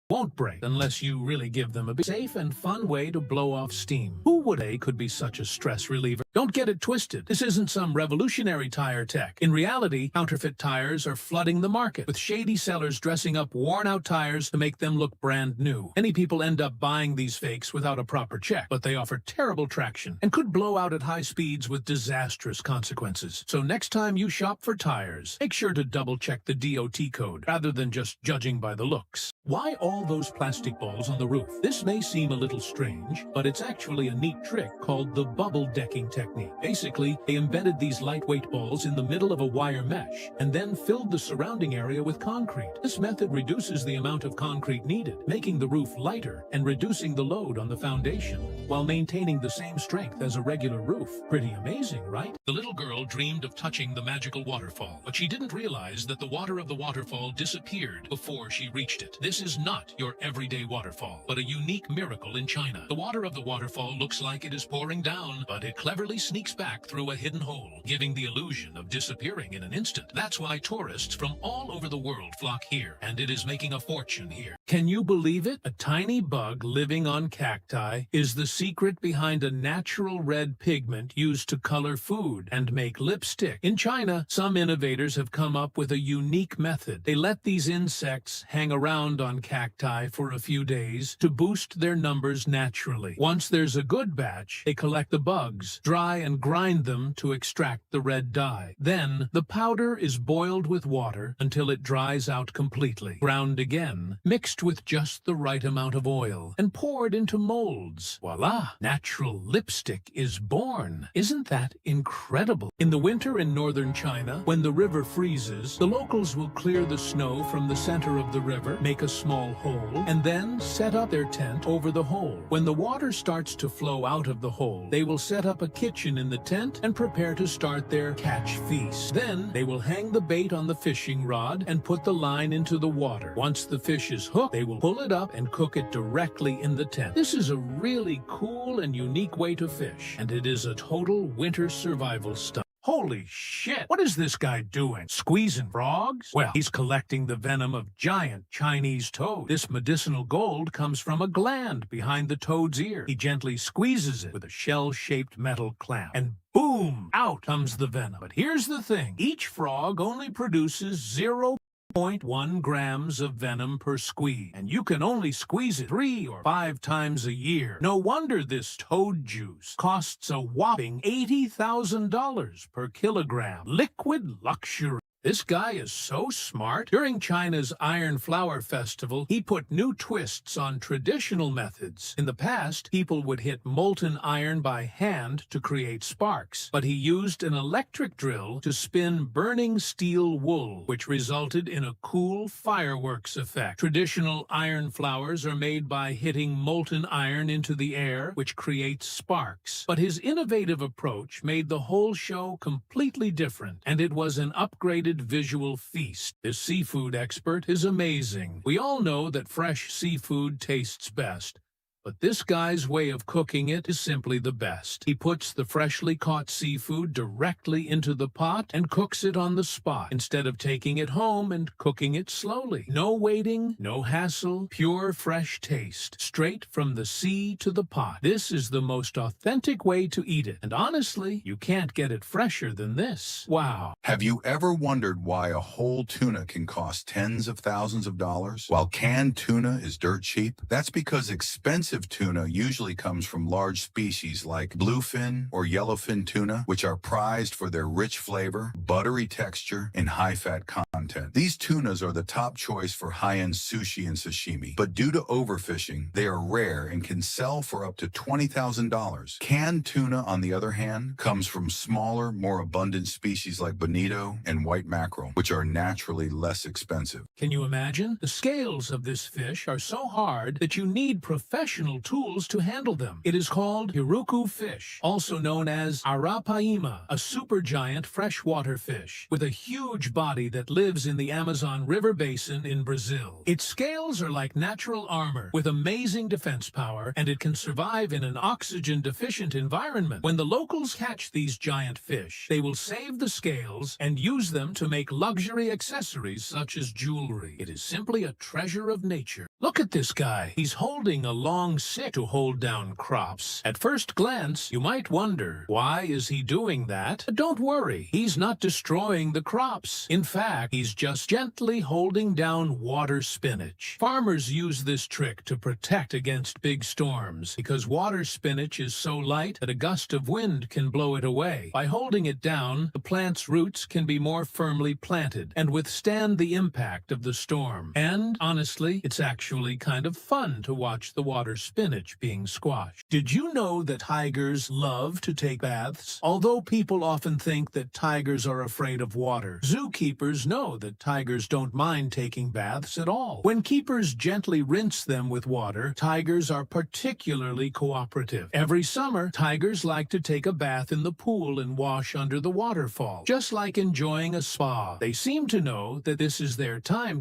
won't break unless you really give them a safe and fun way to blow off steam. Who would say could be such a stress reliever? Don't get it twisted. This isn't some revolutionary tire tech. In reality, counterfeit tires are flooding the market, with shady sellers dressing up worn-out tires to make them look brand new. Many people end up buying these fakes without a proper check, but they offer terrible traction and could blow out at high speeds with disastrous consequences. So next time you shop for tires, make sure to double-check the DOT code rather than just judging by the looks. Why all those plastic balls on the roof? This may seem a little strange, but it's actually a neat trick called the bubble decking technique. Basically, they embedded these lightweight balls in the middle of a wire mesh and then filled the surrounding area with concrete. This method reduces the amount of concrete needed, making the roof lighter and reducing the load on the foundation, while maintaining the same strength as a regular roof. Pretty amazing, right? The little girl dreamed of touching the magical waterfall, but she didn't realize that the water of the waterfall disappeared before she reached it. This is not your everyday waterfall, but a unique miracle in China. The water of the waterfall looks like it is pouring down, but it cleverly sneaks back through a hidden hole, giving the illusion of disappearing in an instant. That's why tourists from all over the world flock here, and it is making a fortune here. Can you believe it? A tiny bug living on cacti is the secret behind a natural red pigment used to color food and make lipstick. In China, some innovators have come up with a unique method. They let these insects hang around on cacti for a few days to boost their numbers naturally. Once there's a good batch, they collect the bugs, dry and grind them to extract the red dye. Then, the powder is boiled with water until it dries out completely, ground again, mixed with just the right amount of oil, and poured into molds. Voila! Natural lipstick is born. Isn't that incredible? In the winter in northern China, when the river freezes, the locals will clear the snow from the center of the river, make a small hole, and then set up their tent over the hole. When the water starts to flow out of the hole, they will set up a kitchen in the tent and prepare to start their catch feast. Then they will hang the bait on the fishing rod and put the line into the water. Once the fish is hooked, they will pull it up and cook it directly in the tent. This is a really cool and unique way to fish, and it is a total winter survival stunt. Holy shit! What is this guy doing? Squeezing frogs? Well, he's collecting the venom of giant Chinese toads. This medicinal gold comes from a gland behind the toad's ear. He gently squeezes it with a shell-shaped metal clamp, and boom! Out comes the venom. But here's the thing. Each frog only produces 0.1 grams of venom per squeeze, and you can only squeeze it 3 or 5 times a year. No wonder this toad juice costs a whopping $80,000 per kilogram. Liquid luxury. This guy is so smart. During China's Iron Flower Festival, he put new twists on traditional methods. In the past, people would hit molten iron by hand to create sparks, but he used an electric drill to spin burning steel wool, which resulted in a cool fireworks effect. Traditional iron flowers are made by hitting molten iron into the air, which creates sparks. But his innovative approach made the whole show completely different, and it was an upgraded visual feast. This seafood expert is amazing. We all know that fresh seafood tastes best, but this guy's way of cooking it is simply the best. He puts the freshly caught seafood directly into the pot and cooks it on the spot, instead of taking it home and cooking it slowly. No waiting, no hassle, pure fresh taste, straight from the sea to the pot. This is the most authentic way to eat it, and honestly, you can't get it fresher than this. Wow. Have you ever wondered why a whole tuna can cost tens of thousands of dollars, while canned tuna is dirt cheap? That's because expensive tuna usually comes from large species like bluefin or yellowfin tuna, which are prized for their rich flavor, buttery texture, and high-fat content. These tunas are the top choice for high-end sushi and sashimi, but due to overfishing, they are rare and can sell for up to $20,000. Canned tuna, on the other hand, comes from smaller, more abundant species like bonito and white mackerel, which are naturally less expensive. Can you imagine? The scales of this fish are so hard that you need professional professional tools to handle them. It is called hiruku fish, also known as arapaima, a supergiant freshwater fish with a huge body that lives in the Amazon River basin in Brazil. Its scales are like natural armor with amazing defense power, and it can survive in an oxygen-deficient environment. When the locals catch these giant fish, they will save the scales and use them to make luxury accessories such as jewelry. It is simply a treasure of nature. Look at this guy. He's holding a long stick to hold down crops. At first glance, you might wonder, why is he doing that? But don't worry, he's not destroying the crops. In fact, he's just gently holding down water spinach. Farmers use this trick to protect against big storms because water spinach is so light that a gust of wind can blow it away. By holding it down, the plant's roots can be more firmly planted and withstand the impact of the storm. And honestly, it's actually kind of fun to watch the water spinach being squashed. Did you know that tigers love to take baths? Although people often think that tigers are afraid of water, zookeepers know that tigers don't mind taking baths at all. When keepers gently rinse them with water, tigers are particularly cooperative. Every summer, tigers like to take a bath in the pool and wash under the waterfall, just like enjoying a spa. They seem to know that this is their time